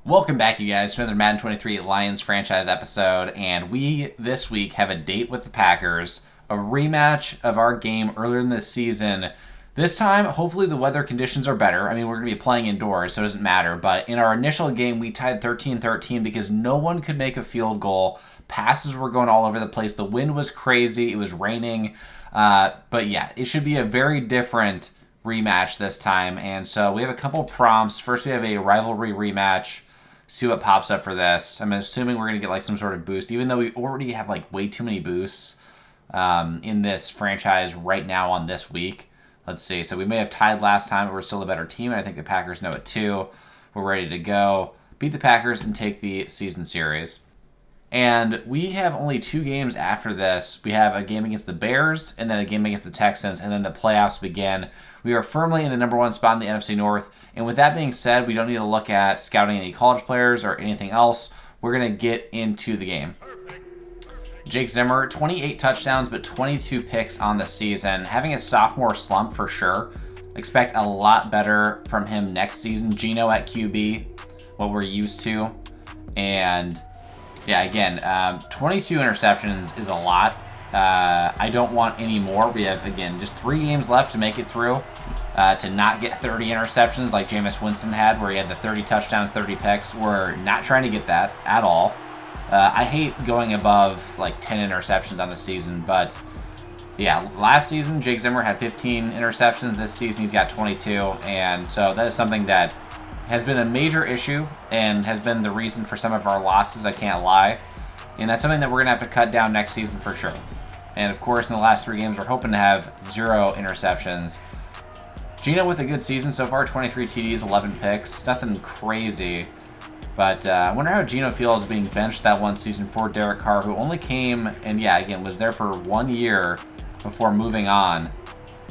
Welcome back, you guys, to another Madden 23 Lions franchise episode, and we, this week, have a date with the Packers, a rematch of our game earlier in this season. This time, hopefully the weather conditions are better. I mean, we're going to be playing indoors, so it doesn't matter, but in our initial game, we tied 13-13 because no one could make a field goal. Passes were going all over the place. The wind was crazy. It was raining. But yeah, it should be a very different rematch this time, and so we have a couple prompts. First, we have a rivalry rematch. See what pops up for this. I'm assuming we're going to get like some sort of boost, even though we already have like way too many boosts in this franchise right now on this week. Let's see. So we may have tied last time, but we're still a better team, and I think the Packers know it too. We're ready to go. Beat the Packers and take the season series. And we have only 2 games after this. We have a game against the Bears, and then a game against the Texans, and then the playoffs begin. We are firmly in the number 1 spot in the NFC North. And with that being said, we don't need to look at scouting any college players or anything else. We're going to get into the game. Jake Zimmer, 28 touchdowns, but 22 picks on the season. Having a sophomore slump for sure. Expect a lot better from him next season. Geno at QB, what we're used to. And yeah, again, 22 interceptions is a lot. I don't want any more. We have, again, just 3 games left to make it through. To not get 30 interceptions like Jameis Winston had, where he had the 30 touchdowns, 30 picks. We're not trying to get that at all. I hate going above like 10 interceptions on the season, but yeah, last season Jake Zimmer had 15 interceptions. This season he's got 22, and so that is something that has been a major issue and has been the reason for some of our losses, I can't lie. And that's something that we're going to have to cut down next season for sure. And of course, in the last 3 games, we're hoping to have 0 interceptions. Geno with a good season so far, 23 TDs, 11 picks. Nothing crazy. But I wonder how Geno feels being benched that one season for Derek Carr, who only came and, yeah, again, was there for 1 year before moving on.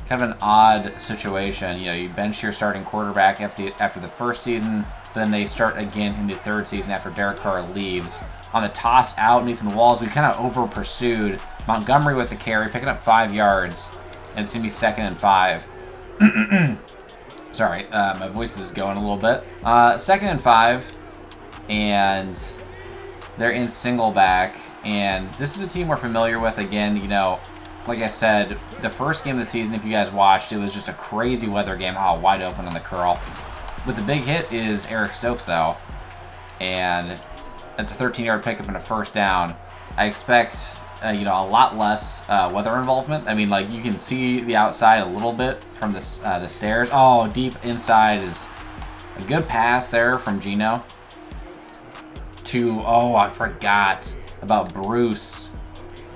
Kind of an odd situation. You know, you bench your starting quarterback after the first season, but then they start again in the 3rd season after Derek Carr leaves. On the toss out, Nathan Walls, we kind of over-pursued. Montgomery with the carry, picking up 5 yards, and it's going to be 2nd and 5. Sorry, my voice is going a little bit. 2nd and 5, and they're in single back, and this is a team we're familiar with. Again, you know, like I said, the first game of the season, if you guys watched, it was just a crazy weather game. Oh, wide open on the curl. But the big hit is Eric Stokes, though, and it's a 13-yard pickup and a 1st down. I expect a lot less weather involvement. I mean, like, you can see the outside a little bit from the stairs. Oh, deep inside is a good pass there from Geno. I forgot about Bruce.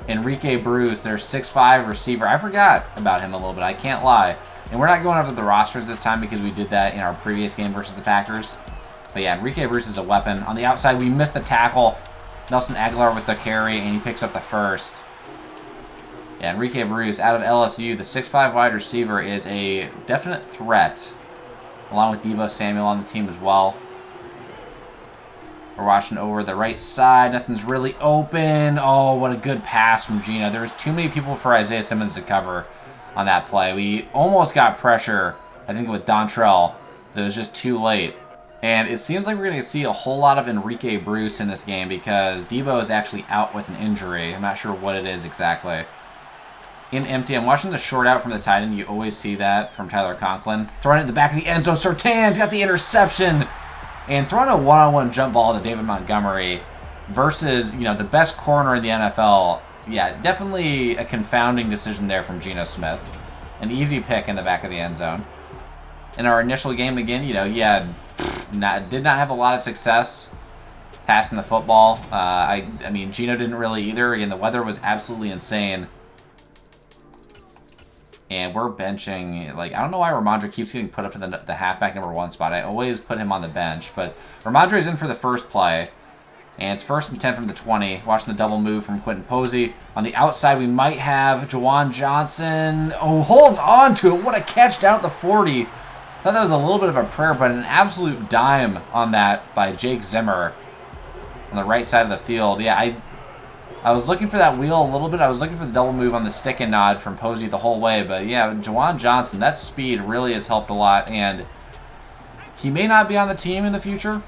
Enrique Bruce, their 6'5" receiver. I forgot about him a little bit, I can't lie. And we're not going over the rosters this time because we did that in our previous game versus the Packers. But yeah, Enrique Bruce is a weapon. On the outside, we missed the tackle. Nelson Aguilar with the carry, and he picks up the 1st. Yeah, Enrique Bruce out of LSU, the 6'5" wide receiver, is a definite threat, along with Deebo Samuel on the team as well. We're watching over the right side. Nothing's really open. Oh, what a good pass from Geno. There was too many people for Isaiah Simmons to cover on that play. We almost got pressure, I think, with Dontrell, but it was just too late. And it seems like we're going to see a whole lot of Enrique Bruce in this game because Deebo is actually out with an injury. I'm not sure what it is exactly. In empty, I'm watching the short out from the tight end. You always see that from Tyler Conklin. Throwing it in the back of the end zone. Surtain's got the interception. And throwing a one-on-one jump ball to David Montgomery versus, the best corner in the NFL. Yeah, definitely a confounding decision there from Geno Smith. An easy pick in the back of the end zone. In our initial game again, he did not have a lot of success passing the football. I mean, Geno didn't really either. Again, the weather was absolutely insane. And we're benching, I don't know why Ramondre keeps getting put up to the halfback number 1 spot. I always put him on the bench. But Ramondre's in for the first play. And it's 1st and 10 from the 20. Watching the double move from Quentin Posey. On the outside, we might have Juwan Johnson. Oh, holds on to it. What a catch down at the 40. I thought that was a little bit of a prayer, but an absolute dime on that by Jake Zimmer on the right side of the field. Yeah, I was looking for that wheel a little bit. I was looking for the double move on the stick and nod from Posey the whole way. But yeah, Juwan Johnson, that speed really has helped a lot. And He may not be on the team in the future.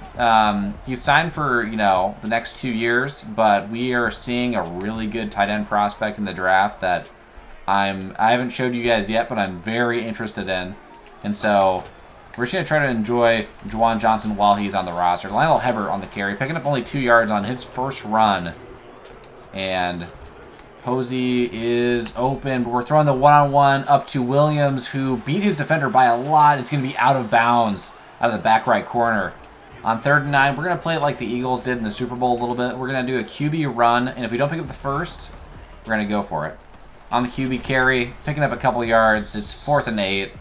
He's signed for, the next 2 years, but we are seeing a really good tight end prospect in the draft that I haven't showed you guys yet, but I'm very interested in. And so we're just going to try to enjoy Juwan Johnson while he's on the roster. Lionel Hebert on the carry, picking up only 2 yards on his first run. And Posey is open, but we're throwing the one-on-one up to Williams, who beat his defender by a lot. It's going to be out of bounds out of the back right corner. On 3rd and 9, we're going to play it like the Eagles did in the Super Bowl a little bit. We're going to do a QB run, and if we don't pick up the first, we're going to go for it. On the QB carry, picking up a couple yards. It's 4th and 8.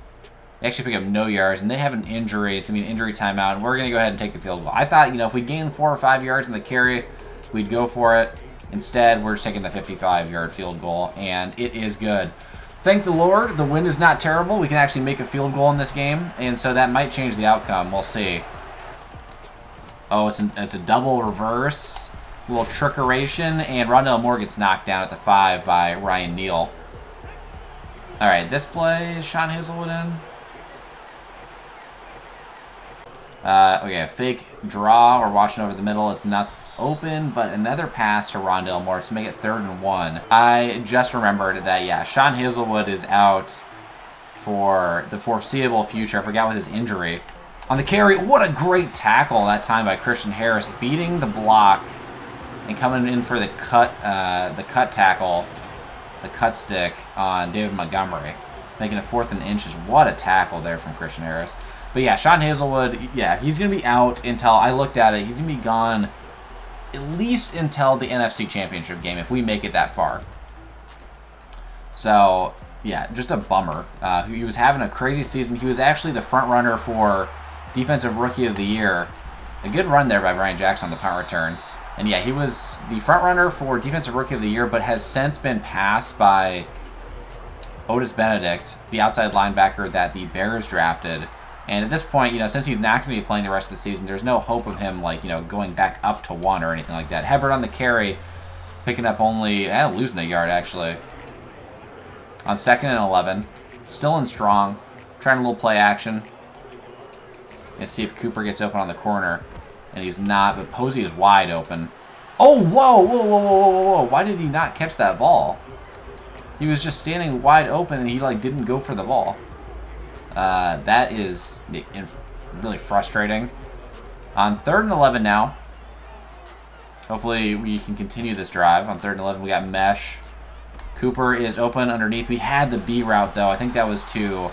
They actually pick up no yards, and they have an injury. It's going to be an injury timeout, and we're going to go ahead and take the field goal. I thought, if we gained 4 or 5 yards in the carry, we'd go for it. Instead, we're just taking the 55-yard field goal, and it is good. Thank the Lord, the wind is not terrible. We can actually make a field goal in this game, and so that might change the outcome. We'll see. Oh, it's a double reverse. A little trickeration, and Rondale Moore gets knocked down at the 5 by Ryan Neal. All right, this play, is Sean Hazelwood in? Okay, a fake draw. We're watching over the middle. It's not open, but another pass to Rondale Moore to make it 3rd and 1. I just remembered that, yeah, Sean Hazelwood is out for the foreseeable future. I forgot with his injury. On the carry, what a great tackle that time by Christian Harris, beating the block and coming in for the cut tackle, the cut stick on David Montgomery, making it 4th and inches. What a tackle there from Christian Harris. But yeah, Sean Hazelwood, yeah, he's going to be out until, I looked at it, he's going to be gone at least until the NFC Championship game, if we make it that far. So, yeah, just a bummer. He was having a crazy season. He was actually the front runner for Defensive Rookie of the Year. A good run there by Brian Jackson on the punt return. And yeah, he was the front runner for Defensive Rookie of the Year, but has since been passed by Otis Benedict, the outside linebacker that the Bears drafted. And at this point, since he's not going to be playing the rest of the season, there's no hope of him, going back up to 1 or anything like that. Hebert on the carry, picking up only, losing a yard, actually. On 2nd and 11, still in strong, trying a little play action. Let's see if Cooper gets open on the corner. And he's not, but Posey is wide open. Oh, whoa, whoa, whoa, whoa, whoa, whoa. Why did he not catch that ball? He was just standing wide open, and he, didn't go for the ball. That is really frustrating. On 3rd and 11 now. Hopefully we can continue this drive. On 3rd and 11, we got mesh. Cooper is open underneath. We had the B route, though. I think that was to...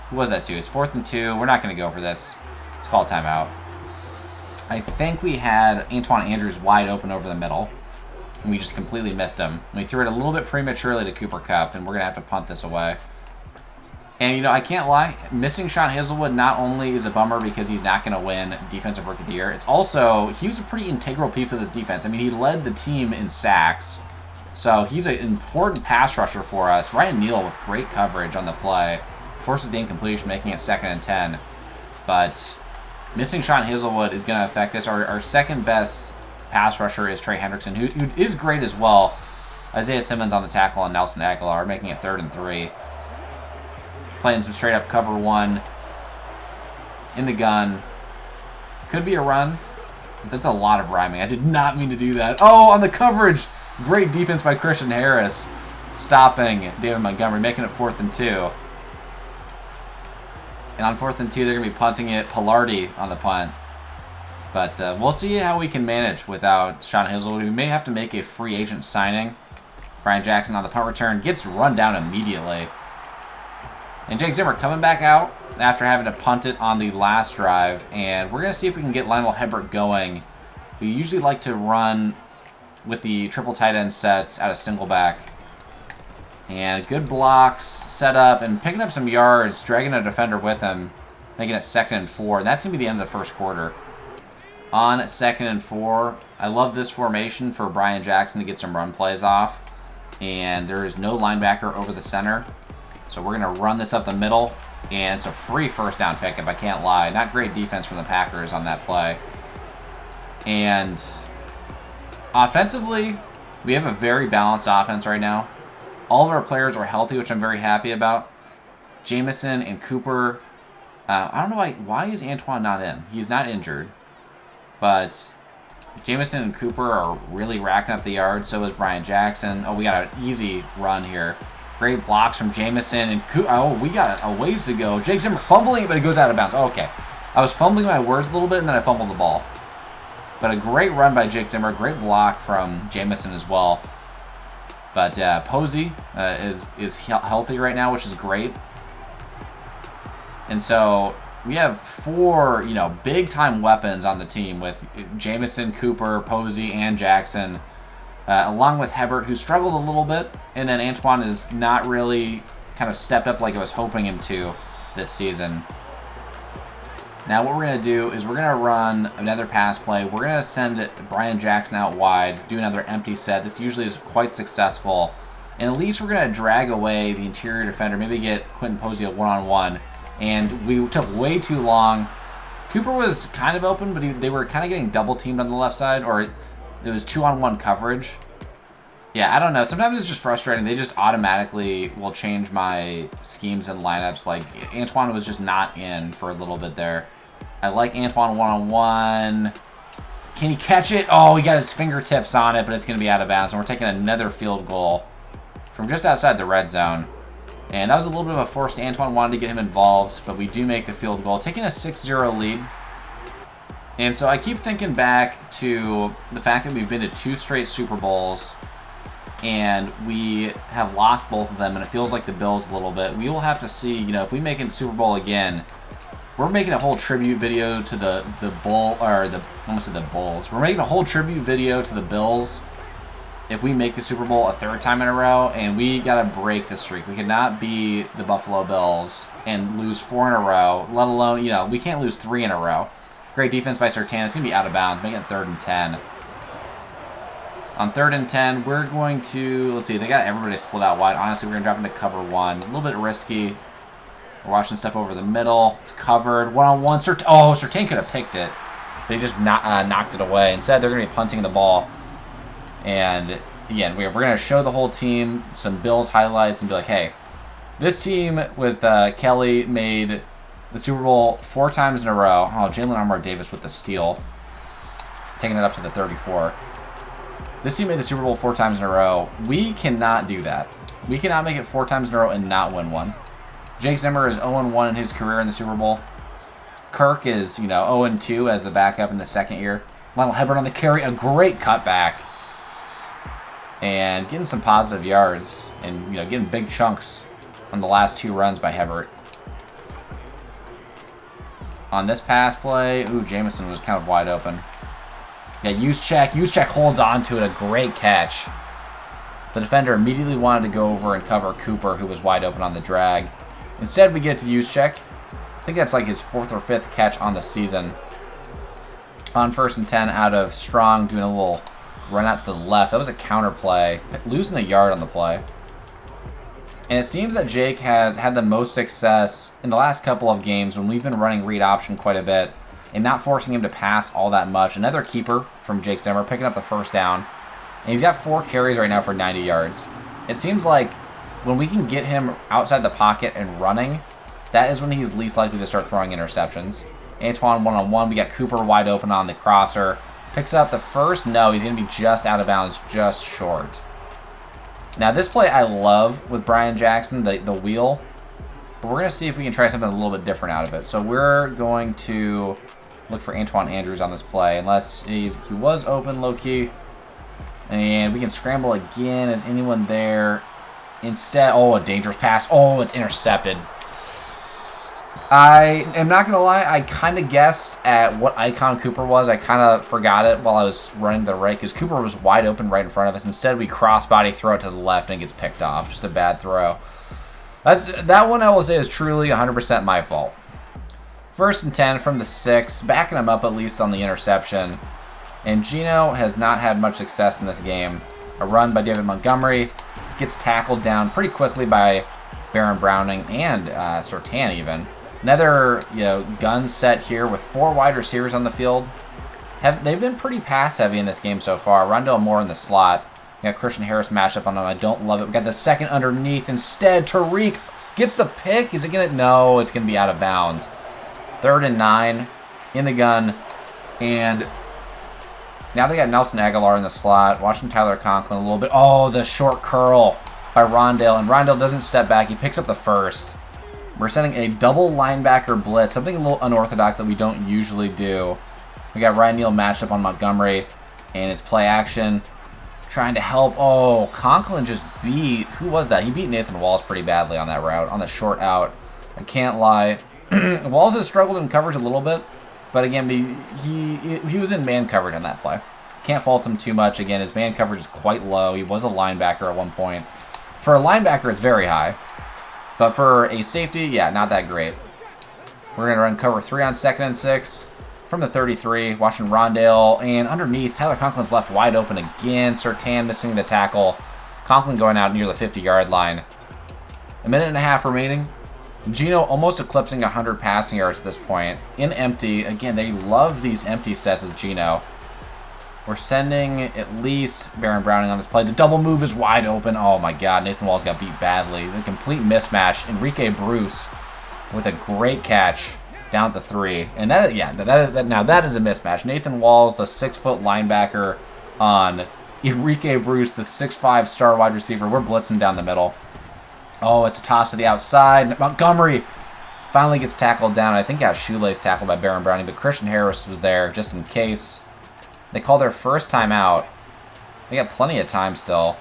Who was that to? It's 4th and 2. We're not going to go for this. Let's call timeout. I think we had Antoine Andrews wide open over the middle. And we just completely missed him. We threw it a little bit prematurely to Cooper Kupp, and we're going to have to punt this away. And, I can't lie, missing Sean Hazelwood not only is a bummer because he's not going to win Defensive Rookie of the Year, it's also, he was a pretty integral piece of this defense. I mean, he led the team in sacks, so he's an important pass rusher for us. Ryan Neal with great coverage on the play, forces the incompletion, making it 2nd and 10. But missing Sean Hazelwood is going to affect this. Our second best pass rusher is Trey Hendrickson, who is great as well. Isaiah Simmons on the tackle and Nelson Aguilar, making it 3rd and 3. Playing some straight up cover 1 in the gun. Could be a run. That's a lot of rhyming. I did not mean to do that. Oh, on the coverage. Great defense by Christian Harris. Stopping David Montgomery, making it 4th and 2. And on 4th and 2, they're going to be punting it. Pilardi on the punt. But we'll see how we can manage without Sean Hazelwood. We may have to make a free agent signing. Brian Jackson on the punt return gets run down immediately. And Jake Zimmer coming back out after having to punt it on the last drive. And we're going to see if we can get Lionel Hebert going. We usually like to run with the triple tight end sets out of single back. And good blocks, set up, and picking up some yards, dragging a defender with him, making it 2nd and 4. And that's going to be the end of the first quarter. On 2nd and 4, I love this formation for Brian Jackson to get some run plays off. And there is no linebacker over the center. So we're going to run this up the middle, and it's a free first down pickup, I can't lie. Not great defense from the Packers on that play. And offensively, we have a very balanced offense right now. All of our players are healthy, which I'm very happy about. Jamison and Cooper I don't know why is Antoine not in? He's not injured. But Jameson and Cooper are really racking up the yards. So is Brian Jackson. Oh, we got an easy run here. Great blocks from Jameson. And oh, we got a ways to go. Jake Zimmer fumbling, but it goes out of bounds. Oh, okay. I was fumbling my words a little bit, and then I fumbled the ball. But a great run by Jake Zimmer. Great block from Jameson as well. But Posey is healthy right now, which is great. And so we have 4, big-time weapons on the team with Jameson, Cooper, Posey, and Jackson, along with Hebert, who struggled a little bit. And then Antoine has not really kind of stepped up like I was hoping him to this season. Now what we're going to do is we're going to run another pass play. We're going to send Brian Jackson out wide, do another empty set. This usually is quite successful. And at least we're going to drag away the interior defender, maybe get Quentin Posey a one-on-one. And we took way too long. Cooper was kind of open, but they were kind of getting double-teamed on the left side, or it was 2-on-1 coverage. Yeah, I don't know. Sometimes it's just frustrating. They just automatically will change my schemes and lineups. Like, Antoine was just not in for a little bit there. I like Antoine one-on-one. Can he catch it? Oh, he got his fingertips on it, but it's going to be out of bounds. And we're taking another field goal from just outside the red zone. And that was a little bit of a force. Antoine wanted to get him involved, but we do make the field goal, taking a 6-0 lead. And so I keep thinking back to the fact that we've been to 2 straight Super Bowls, and we have lost both of them, and it feels like the Bills a little bit. We will have to see, if we make it to Super Bowl again, we're making a whole tribute video to the Bulls. We're making a whole tribute video to the Bills if we make the Super Bowl a 3rd time in a row, and we got to break the streak. We cannot be the Buffalo Bills and lose 4 in a row, let alone, we can't lose 3 in a row. Great defense by Surtain. It's going to be out of bounds, making it 3rd and 10. On 3rd and 10, we're going to, let's see, they got everybody split out wide. Honestly, we're going to drop into cover 1. A little bit risky. We're watching stuff over the middle. It's covered. One-on-one. Surtain could have picked it, but he just knocked it away. Instead, they're going to be punting the ball. And, again, we're going to show the whole team some Bills highlights and be like, hey, this team with Kelly made the Super Bowl 4 times in a row. Oh, Jalen Armour-Davis with the steal. Taking it up to the 34. This team made the Super Bowl 4 times in a row. We cannot do that. We cannot make it 4 times in a row and not win one. Jake Zimmer is 0-1 in his career in the Super Bowl. Kirk is, 0-2 as the backup in the 2nd year. Lionel Hebert on the carry, a great cutback. And getting some positive yards and, getting big chunks on the last 2 runs by Hebert. On this pass play, Jameson was kind of wide open. Yeah, Juszczyk holds on to it, a great catch. The defender immediately wanted to go over and cover Cooper, who was wide open on the drag. Instead, we get to Juszczyk. I think that's like his 4th or 5th catch on the season. On 1st and 10 out of Strong, doing a little run out to the left. That was a counter play, losing a yard on the play. And it seems that Jake has had the most success in the last couple of games when we've been running read option quite a bit and not forcing him to pass all that much. Another keeper from Jake Zimmer, picking up the 1st down. And he's got 4 carries right now for 90 yards. It seems like when we can get him outside the pocket and running, that is when he's least likely to start throwing interceptions. Antoine one-on-one. We got Cooper wide open on the crosser. Picks up the 1st. No, he's going to be just out of bounds, just short. Now, this play I love with Brian Jackson, the wheel. But we're going to see if we can try something a little bit different out of it. So we're going to look for Antoine Andrews on this play, unless he was open low-key. And we can scramble again. Is anyone there? Instead, a dangerous pass. Oh, it's intercepted. I am not going to lie, I kind of guessed at what icon Cooper was. I kind of forgot it while I was running to the right because Cooper was wide open right in front of us. Instead, we crossbody throw it to the left and it gets picked off. Just a bad throw. That one I will say is truly 100% my fault. 1st and 10 from the 6, backing him up at least on the interception. And Gino has not had much success in this game. A run by David Montgomery gets tackled down pretty quickly by Baron Browning and Surtain even. Another gun set here with 4 wide receivers on the field. They've been pretty pass heavy in this game so far. Rondell Moore in the slot. We got Christian Harris matched up on him. I don't love it. We got the 2nd underneath. Instead, Tariq gets the pick. Is it gonna? No, it's gonna be out of bounds. 3rd and 9 in the gun. And now they got Nelson Aguilar in the slot. Watching Tyler Conklin a little bit. Oh, the short curl by Rondale. And Rondale doesn't step back. He picks up the first. We're sending a double linebacker blitz. Something a little unorthodox that we don't usually do. We got Ryan Neal matched up on Montgomery. And it's play action. Trying to help. Oh, Conklin just beat... Who was that? He beat Nathan Walls pretty badly on that route. On the short out. I can't lie. Walls has struggled in coverage a little bit. But again, he was in man coverage on that play. Can't fault him too much. Again, his man coverage is quite low. He was a linebacker at one point. For a linebacker, it's very high. But for a safety, yeah, not that great. We're going to run cover 3 on 2nd and 6 from the 33. Watching Rondale. And underneath, Tyler Conklin's left wide open again. Surtain missing the tackle. Conklin going out near the 50-yard line. 1.5 minutes remaining. Geno almost eclipsing 100 passing yards at this point. In empty. Again, they love these empty sets with Geno. We're sending at least Baron Browning on this play. The double move is wide open. Oh my god, Nathan Walls got beat badly. The complete mismatch. Enrique Bruce with a great catch down at the 3. And that is a mismatch. Nathan Walls, the 6-foot linebacker, on Enrique Bruce, the 6'5" star wide receiver. We're blitzing down the middle. Oh, it's a toss to the outside. Montgomery finally gets tackled down. I think got shoelace tackled by Baron Browning, but Christian Harris was there just in case. They call their first timeout. They got plenty of time still.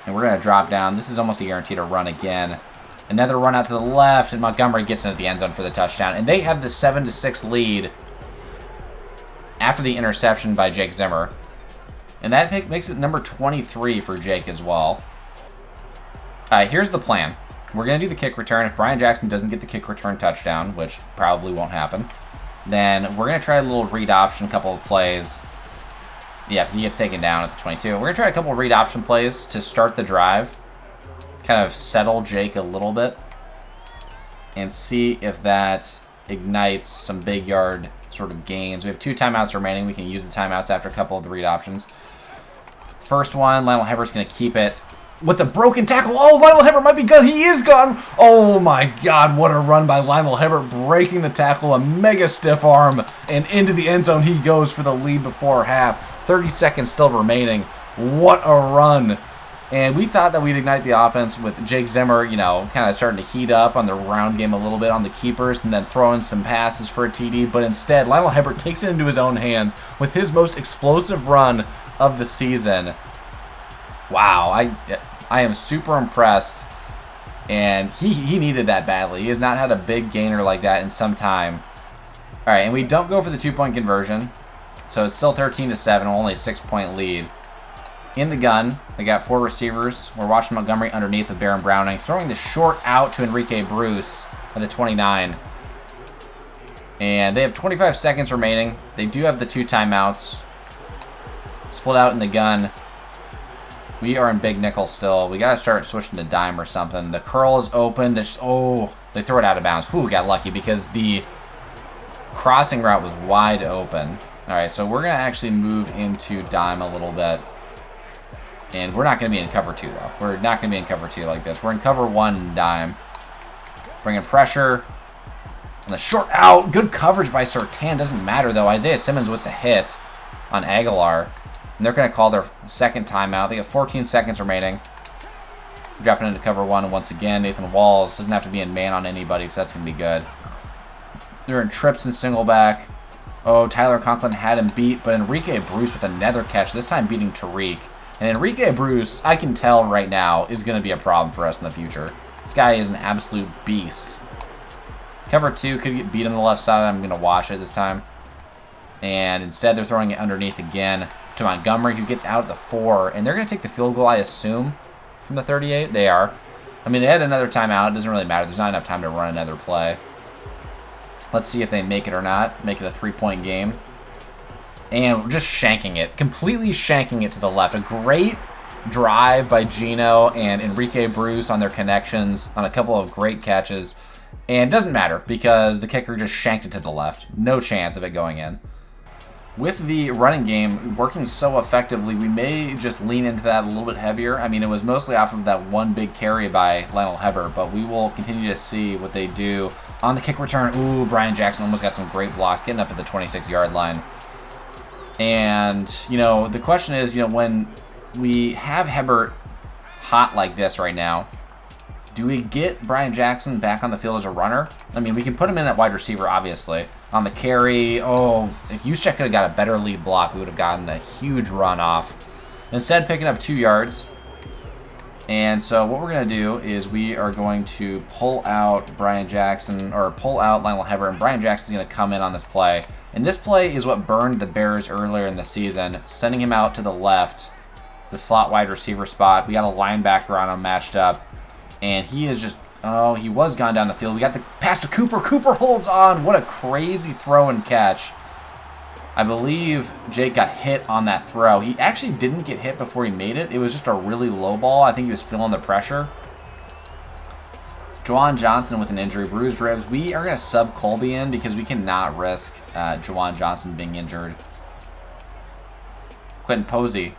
And we're going to drop down. This is almost a guarantee to run again. Another run out to the left, and Montgomery gets into the end zone for the touchdown. And they have the 7-6 lead after the interception by Jake Zimmer. And that makes it number 23 for Jake as well. Here's the plan. We're going to do the kick return. If Brian Jackson doesn't get the kick return touchdown, which probably won't happen, then we're going to try a little read option, a couple of plays. Yeah, he gets taken down at the 22. We're going to try a couple of read option plays to start the drive, kind of settle Jake a little bit, and see if that ignites some big yard sort of gains. We have 2 timeouts remaining. We can use the timeouts after a couple of the read options. First one, Lionel Hebbert's going to keep it. With the broken tackle. Oh, Lionel Hebbert might be gone. He is gone. Oh, my God. What a run by Lionel Hebbert. Breaking the tackle. A mega stiff arm. And into the end zone he goes for the lead before half. 30 seconds still remaining. What a run. And we thought that we'd ignite the offense with Jake Zimmer, kind of starting to heat up on the round game a little bit on the keepers and then throwing some passes for a TD. But instead, Lionel Hebbert takes it into his own hands with his most explosive run of the season. Wow, I am super impressed, and he needed that badly. He has not had a big gainer like that in some time. All right, and we don't go for the 2-point conversion, so it's still 13-7, only a 6-point lead. In the gun, they got 4 receivers. We're watching Montgomery underneath with Baron Browning, throwing the short out to Enrique Bruce at the 29. And they have 25 seconds remaining. They do have the 2 timeouts. Split out in the gun. We are in big nickel still. We got to start switching to dime or something. The curl is open. They throw it out of bounds. Whew, got lucky because the crossing route was wide open. All right, so we're going to actually move into dime a little bit. And we're not going to be in cover 2, though. We're not going to be in cover 2 like this. We're in cover 1 dime. Bringing pressure. On the short out. Good coverage by Surtain. Doesn't matter, though. Isaiah Simmons with the hit on Aguilar. And they're going to call their second timeout. They have 14 seconds remaining. Dropping into cover 1 once again. Nathan Walls doesn't have to be in man on anybody, so that's going to be good. They're in trips and single back. Oh, Tyler Conklin had him beat, but Enrique Bruce with another catch, this time beating Tariq. And Enrique Bruce, I can tell right now, is going to be a problem for us in the future. This guy is an absolute beast. Cover 2 could get beat on the left side. I'm going to watch it this time. And instead, they're throwing it underneath again to Montgomery, who gets out at the 4. And they're going to take the field goal, I assume, from the 38. They are. I mean, they had another timeout. It doesn't really matter. There's not enough time to run another play. Let's see if they make it or not. Make it a 3-point game. And just shanking it. Completely shanking it to the left. A great drive by Geno and Enrique Bruce on their connections on a couple of great catches. And it doesn't matter because the kicker just shanked it to the left. No chance of it going in. With the running game working so effectively, we may just lean into that a little bit heavier. I mean, it was mostly off of that one big carry by Lionel Hebbert, but we will continue to see what they do On the kick return, ooh, Brian Jackson almost got some great blocks, getting up at the 26-yard line. And, the question is, when we have Hebert hot like this right now, do we get Brian Jackson back on the field as a runner? I mean, we can put him in at wide receiver, obviously. On the carry, if Juszczyk could have got a better lead block, we would have gotten a huge run off. Instead, picking up 2 yards. And so what we're going to do is we are going to pull out Brian Jackson, or pull out Lionel Hebert, and Brian Jackson's going to come in on this play. And this play is what burned the Bears earlier in the season, sending him out to the left, the slot wide receiver spot. We got a linebacker on him matched up, and he is just, he was gone down the field. We got the pass to Cooper. Cooper holds on. What a crazy throw and catch. I believe Jake got hit on that throw. He actually didn't get hit before he made it. It was just a really low ball. I think he was feeling the pressure. Juwan Johnson with an injury, bruised ribs. We are going to sub Colby in because we cannot risk Juwan Johnson being injured. Quentin Posey,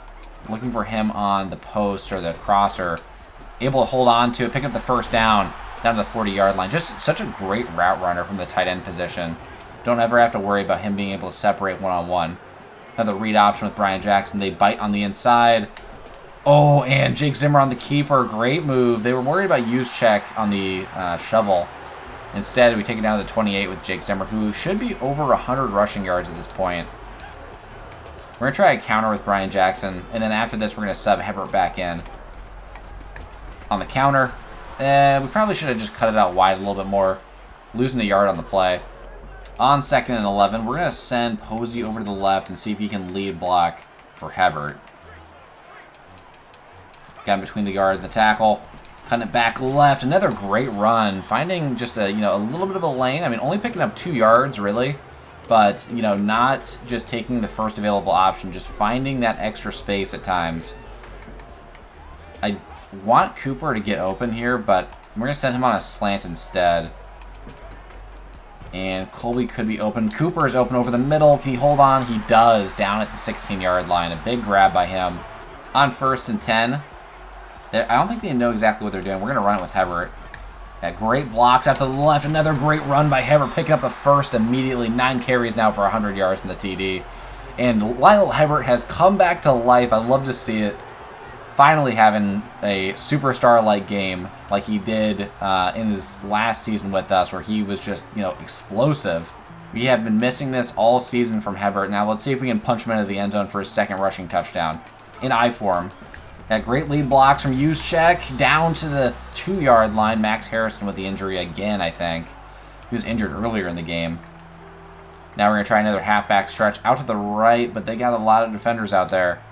looking for him on the post or the crosser. Able to hold on to it, pick up the first down to the 40-yard line. Just such a great route runner from the tight end position. Don't ever have to worry about him being able to separate one-on-one. Another read option with Brian Jackson. They bite on the inside. Oh, and Jake Zimmer on the keeper. Great move. They were worried about Juszczyk on the shovel. Instead, we take it down to the 28 with Jake Zimmer, who should be over 100 rushing yards at this point. We're going to try a counter with Brian Jackson, and then after this, we're going to sub Hebert back in. On the counter, we probably should have just cut it out wide a little bit more, losing a yard on the play. On 2nd and 11, we're going to send Posey over to the left and see if he can lead block for Hebert. Got him between the guard and the tackle. Cutting it back left. Another great run. Finding just a little bit of a lane. I mean, only picking up 2 yards, really. But, not just taking the first available option. Just finding that extra space at times. I want Cooper to get open here, but we're going to send him on a slant instead. And Colby could be open. Cooper is open over the middle. Can he hold on? He does, down at the 16-yard line. A big grab by him. On 1st and 10. I don't think they know exactly what they're doing. We're going to run it with Hebert. Got great blocks out to the left. Another great run by Hebert, picking up the first immediately. 9 carries now for 100 yards in the TD. And Lionel Hebert has come back to life. I love to see it. Finally having a superstar-like game like he did in his last season with us, where he was just, explosive. We have been missing this all season from Hebert. Now let's see if we can punch him into the end zone for his second rushing touchdown. In I form. Got great lead blocks from Juszczyk down to the 2-yard line. Max Harrison with the injury again, I think. He was injured earlier in the game. Now we're going to try another halfback stretch out to the right, but they got a lot of defenders out there.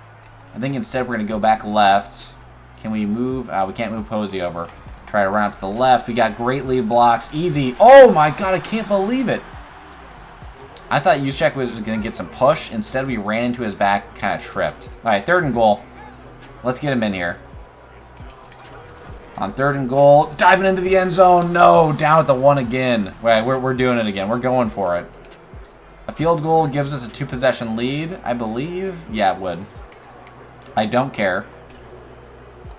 I think instead we're going to go back left. Can we move? We can't move Posey over. Try to run out to the left. We got great lead blocks. Easy. Oh my god, I can't believe it. I thought Juszczyk was going to get some push. Instead, we ran into his back, kind of tripped. All right, 3rd and goal. Let's get him in here. On 3rd and goal, diving into the end zone. No, down at the 1 again. Right, we're doing it again. We're going for it. A field goal gives us a 2-possession lead, I believe. Yeah, it would. I don't care.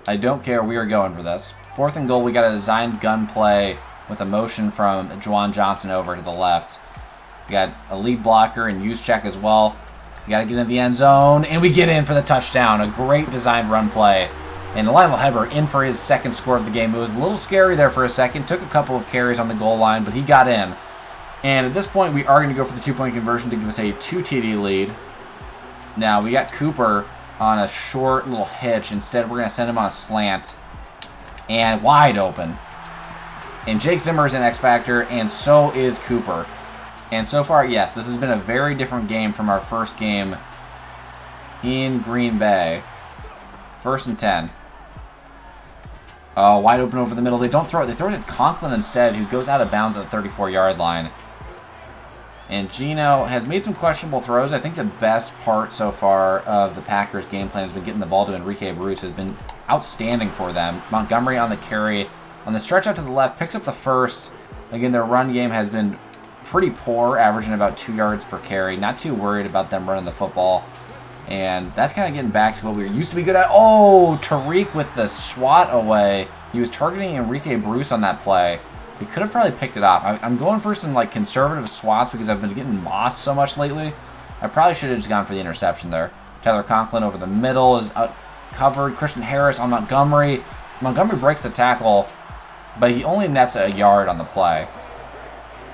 I don't care. We are going for this. 4th and goal, we got a designed gun play with a motion from Juwan Johnson over to the left. We got a lead blocker and Juszczyk as well. We got to get in the end zone, and we get in for the touchdown. A great designed run play. And Lionel Hebert in for his second score of the game. It was a little scary there for a second. Took a couple of carries on the goal line, but he got in. And at this point, we are going to go for the 2-point conversion to give us a 2 TD lead. Now, we got Cooper on a short little hitch. Instead, we're going to send him on a slant. And wide open. And Jake Zimmer is an X Factor, and so is Cooper. And so far, yes, this has been a very different game from our first game in Green Bay. 1st and 10. Oh, wide open over the middle. They don't throw it. They throw it at Conklin instead, who goes out of bounds at the 34-yard line. And Geno has made some questionable throws. I think the best part so far of the Packers' game plan has been getting the ball to Enrique Bruce. Has been outstanding for them. Montgomery on the carry. On the stretch out to the left, picks up the first. Again, their run game has been pretty poor, averaging about 2 yards per carry. Not too worried about them running the football. And that's kind of getting back to what we used to be good at. Oh, Tariq with the swat away. He was targeting Enrique Bruce on that play. We could have probably picked it up. I'm going for some like conservative swats because I've been getting mossed so much lately. I probably should have just gone for the interception there. Tyler Conklin over the middle is covered. Christian Harris on Montgomery. Montgomery breaks the tackle, but he only nets a yard on the play.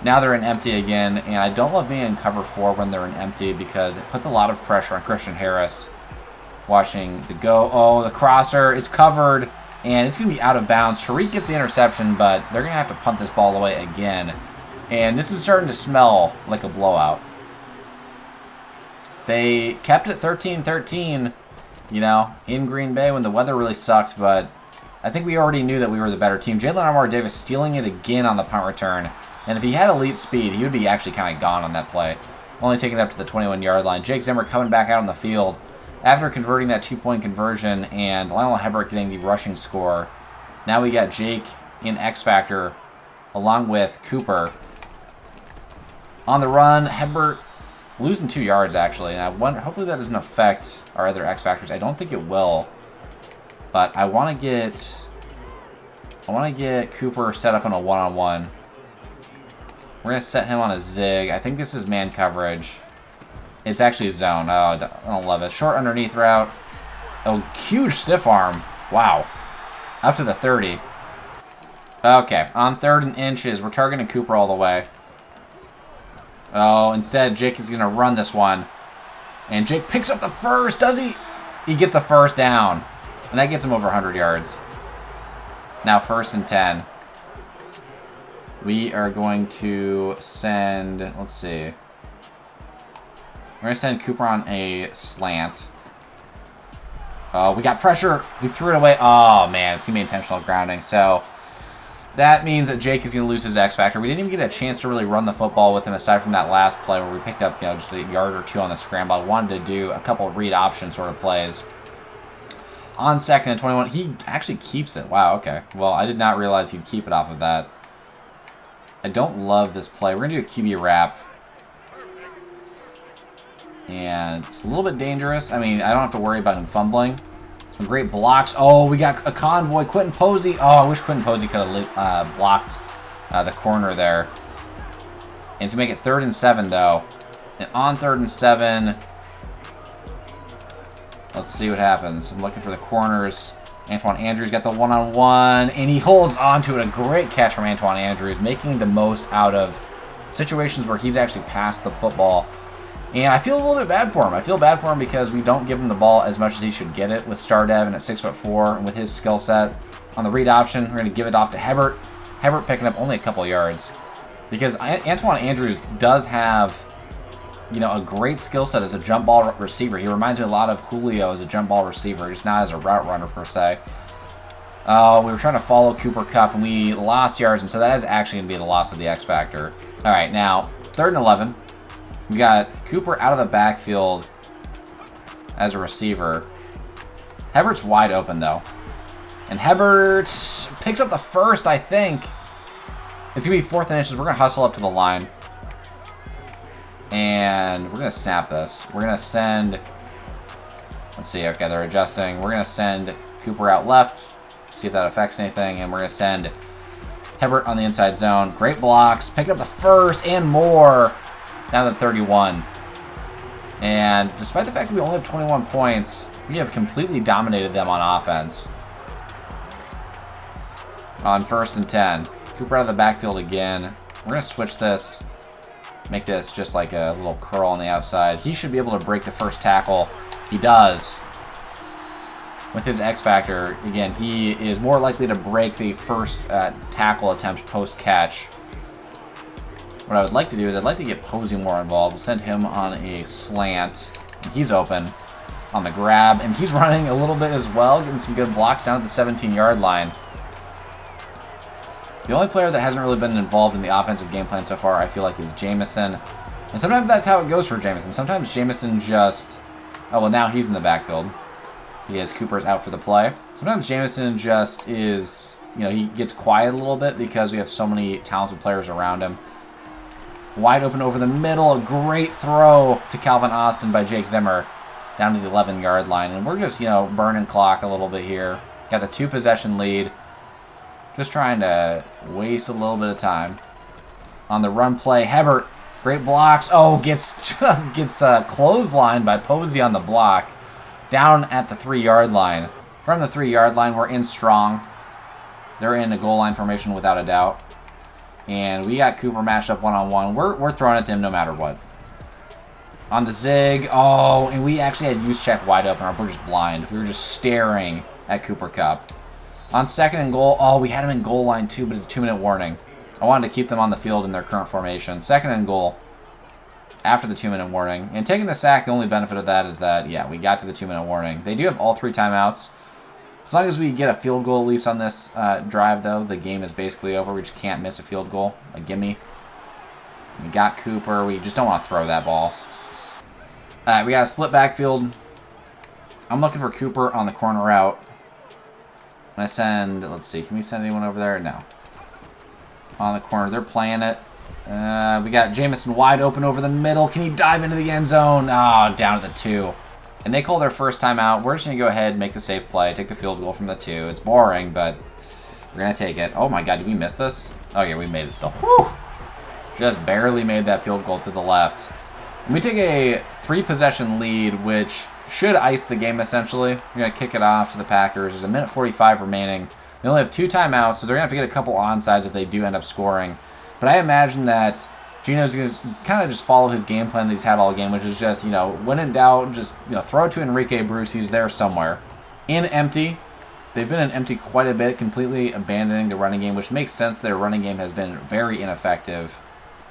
Now they're in empty again, and I don't love being in cover 4 when they're in empty because it puts a lot of pressure on Christian Harris. Watching the go. Oh, the crosser is covered, and it's going to be out of bounds. Tariq gets the interception, but they're going to have to punt this ball away again. And this is starting to smell like a blowout. They kept it 13-13, you know, in Green Bay when the weather really sucked, but I think we already knew that we were the better team. Jalen Armour-Davis stealing it again on the punt return. And if he had elite speed, he would be actually kind of gone on that play. Only taking it up to the 21-yard line. Jake Zimmer coming back out on the field after converting that 2-point conversion and Lionel Hebert getting the rushing score. Now we got Jake in X Factor along with Cooper. On the run, Hebert losing 2 yards actually. And I wonder, hopefully that doesn't affect our other X Factors. I don't think it will. But I want to get Cooper set up on a one-on-one. We're going to set him on a zig. I think this is man coverage. It's actually a zone. Oh, I don't love it. Short underneath route. Oh, huge stiff arm. Wow. Up to the 30. Okay, on 3rd and inches. We're targeting Cooper all the way. Oh, instead, Jake is going to run this one. And Jake picks up the first, does he? He gets the first down. And that gets him over 100 yards. Now 1st and 10. We are going to send, let's see. We're going to send Cooper on a slant. Oh, we got pressure. We threw it away. Oh, man. It's going to be intentional grounding. So that means that Jake is going to lose his X Factor. We didn't even get a chance to really run the football with him aside from that last play where we picked up, you know, just a yard or 2 on the scramble. I wanted to do a couple of read option sort of plays. On 2nd and 21, he actually keeps it. Wow, okay. Well, I did not realize he'd keep it off of that. I don't love this play. We're going to do a QB wrap. And it's a little bit dangerous. I mean, I don't have to worry about him fumbling. Some great blocks. Oh, we got a convoy. Quentin Posey. Oh, I wish Quentin Posey could have blocked the corner there. And to make it 3rd and 7, though. And on 3rd and 7, let's see what happens. I'm looking for the corners. Antoine Andrews got the one-on-one, and he holds on to it. A great catch from Antoine Andrews, making the most out of situations where he's actually passed the football. And I feel a little bit bad for him. I feel bad for him because we don't give him the ball as much as he should get it with Star Devin at 6'4", and with his skill set. On the read option, we're going to give it off to Hebert. Hebert picking up only a couple yards. Because Antoine Andrews does have, you know, a great skill set as a jump ball receiver. He reminds me a lot of Julio as a jump ball receiver, just not as a route runner per se. We were trying to follow Cooper Kupp, and we lost yards, and so that is actually going to be the loss of the X Factor. All right, now, 3rd and 11. We got Cooper out of the backfield as a receiver. Hebert's wide open, though. And Hebert picks up the first, I think. It's going to be 4th and inches. We're going to hustle up to the line. And we're going to snap this. We're going to send... Let's see. Okay, they're adjusting. We're going to send Cooper out left. See if that affects anything. And we're going to send Hebert on the inside zone. Great blocks. Picking up the first and more. Down to 31. And despite the fact that we only have 21 points, we have completely dominated them on offense. On 1st and 10. Cooper out of the backfield again. We're going to switch this. Make this just like a little curl on the outside. He should be able to break the first tackle. He does. With his X Factor, again, he is more likely to break the first tackle attempt post-catch. What I would like to do is I'd like to get Posey more involved. We'll send him on a slant. He's open on the grab, and he's running a little bit as well, getting some good blocks down at the 17-yard line. The only player that hasn't really been involved in the offensive game plan so far, I feel like, is Jamison. And sometimes that's how it goes for Jamison. Sometimes Jamison just... Oh, well, now he's in the backfield. Because Cooper's out for the play. Sometimes Jamison just is... You know, he gets quiet a little bit because we have so many talented players around him. Wide open over the middle. A great throw to Calvin Austin by Jake Zimmer. Down to the 11-yard line. And we're just, you know, burning clock a little bit here. Got the 2-possession lead. Just trying to waste a little bit of time. On the run play, Hebert, great blocks. Oh, gets clotheslined by Posey on the block. Down at the 3-yard line. From the 3-yard line, we're in strong. They're in a goal line formation without a doubt. And we got Cooper matched up one-on-one. We're throwing it to him no matter what. On the zig. Oh, and we actually had Juszczyk wide open. We're just blind. We were just staring at Cooper Kupp. On 2nd and goal. Oh, we had him in goal line too, but it's a 2-minute warning. I wanted to keep them on the field in their current formation. 2nd and goal. After the 2-minute warning. And taking the sack, the only benefit of that is that, yeah, we got to the 2-minute warning. They do have all 3 timeouts. As long as we get a field goal at least on this drive, though, the game is basically over. We just can't miss a field goal. A gimme. We got Cooper. We just don't want to throw that ball. All right, we got a split backfield. I'm looking for Cooper on the corner route. I send, let's see, can we send anyone over there? No. On the corner, they're playing it. We got Jamison wide open over the middle. Can he dive into the end zone? Oh, down to the 2. And they call their first time out. We're just going to go ahead and make the safe play. Take the field goal from the 2. It's boring, but we're going to take it. Oh, my God. Did we miss this? Oh, yeah, we made it still. Whew! Just barely made that field goal to the left. And we take a 3-possession lead, which should ice the game, essentially. We're going to kick it off to the Packers. There's 1:45 remaining. They only have 2 timeouts, so they're going to have to get a couple onsides if they do end up scoring. But I imagine that Gino's going to kind of just follow his game plan that he's had all game, which is just, when in doubt, just throw it to Enrique Bruce. He's there somewhere. In empty. They've been in empty quite a bit, completely abandoning the running game, which makes sense. Their running game has been very ineffective.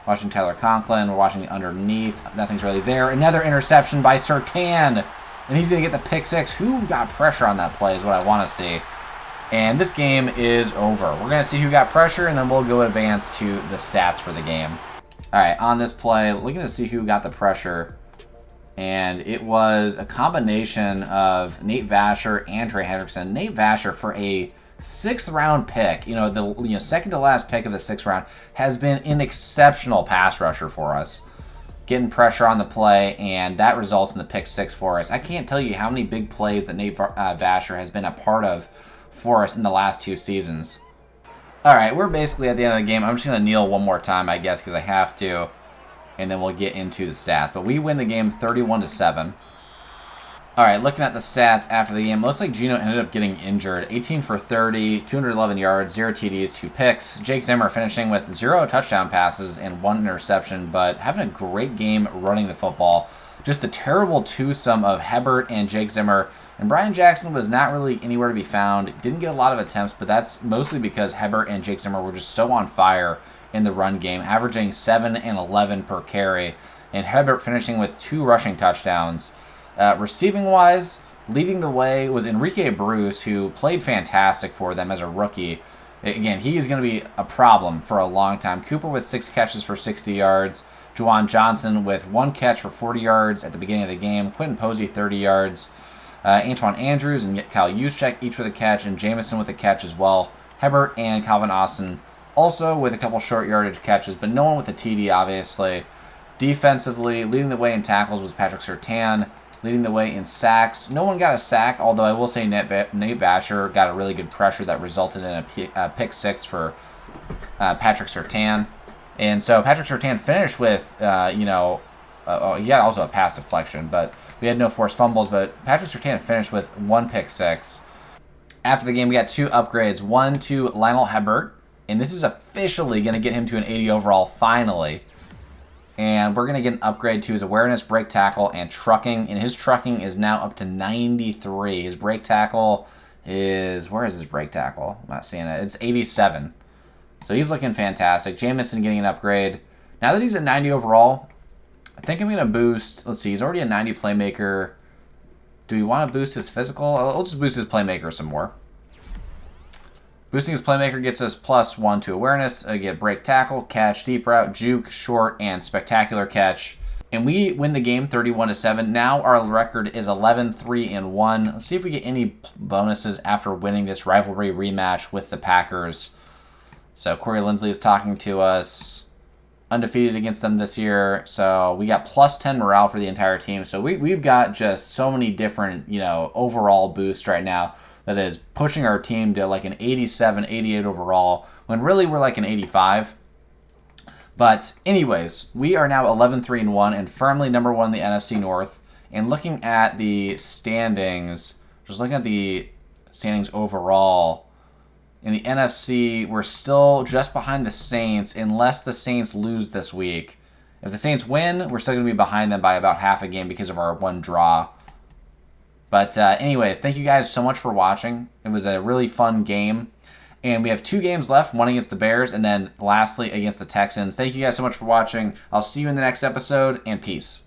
Watching Tyler Conklin. We're watching underneath. Nothing's really there. Another interception by Surtain. And he's going to get the pick 6. Who got pressure on that play is what I want to see. And this game is over. We're going to see who got pressure, and then we'll go advance to the stats for the game. All right, on this play, looking to see who got the pressure. And it was a combination of Nate Vasher and Trey Hendrickson. Nate Vasher, for a 6th-round pick, the second to last pick of the 6th round, has been an exceptional pass rusher for us. Getting pressure on the play, and that results in the pick 6 for us. I can't tell you how many big plays that Nate Vasher has been a part of for us in the last 2 seasons. All right, we're basically at the end of the game. I'm just going to kneel one more time, I guess, because I have to, and then we'll get into the stats. But we win the game 31-7. All right, looking at the stats after the game, looks like Gino ended up getting injured. 18 for 30, 211 yards, 0 TDs, 2 picks. Jake Zimmer finishing with 0 touchdown passes and 1 interception, but having a great game running the football. Just the terrible twosome of Hebert and Jake Zimmer. And Brian Jackson was not really anywhere to be found. Didn't get a lot of attempts, but that's mostly because Hebert and Jake Zimmer were just so on fire in the run game, averaging 7 and 11 per carry. And Hebert finishing with 2 rushing touchdowns. Receiving-wise, leading the way was Enrique Bruce, who played fantastic for them as a rookie. Again, he is going to be a problem for a long time. Cooper with 6 catches for 60 yards. Juwan Johnson with 1 catch for 40 yards at the beginning of the game. Quentin Posey, 30 yards. Antoine Andrews and Kyle Juszczyk each with a catch, and Jamison with a catch as well. Hebert and Calvin Austin also with a couple short yardage catches, but no one with a TD, obviously. Defensively, leading the way in tackles was Patrick Surtain. Leading the way in sacks. No one got a sack, although I will say Nate Vasher got a really good pressure that resulted in a pick 6 for Patrick Surtain. And so Patrick Surtain finished with, he had also a pass deflection, but we had no forced fumbles. But Patrick Surtain finished with 1 pick 6. After the game, we got 2 upgrades. One to Lionel Hebert, and this is officially going to get him to an 80 overall, finally. And we're going to get an upgrade to his awareness, break tackle, and trucking. And his trucking is now up to 93. His break tackle is... Where is his break tackle? I'm not seeing it. It's 87. So he's looking fantastic. Jamison getting an upgrade. Now that he's at 90 overall, I think I'm going to boost... Let's see, he's already a 90 playmaker. Do we want to boost his physical? I'll just boost his playmaker some more. Boosting his playmaker gets us +1 to awareness. Get break tackle, catch, deep route, juke, short, and spectacular catch. And we win the game 31-7. Now our record is 11-3-1. Let's see if we get any bonuses after winning this rivalry rematch with the Packers. So Corey Lindsley is talking to us. Undefeated against them this year. So we got +10 morale for the entire team. So we've got just so many different, overall boosts right now that is pushing our team to like an 87, 88 overall, when really we're like an 85. But anyways, we are now 11-3-1 and firmly number one in the NFC North. And looking at the standings, overall, in the NFC, we're still just behind the Saints unless the Saints lose this week. If the Saints win, we're still going to be behind them by about half a game because of our one draw. But anyways, thank you guys so much for watching. It was a really fun game. And we have 2 games left, one against the Bears, and then lastly against the Texans. Thank you guys so much for watching. I'll see you in the next episode, and peace.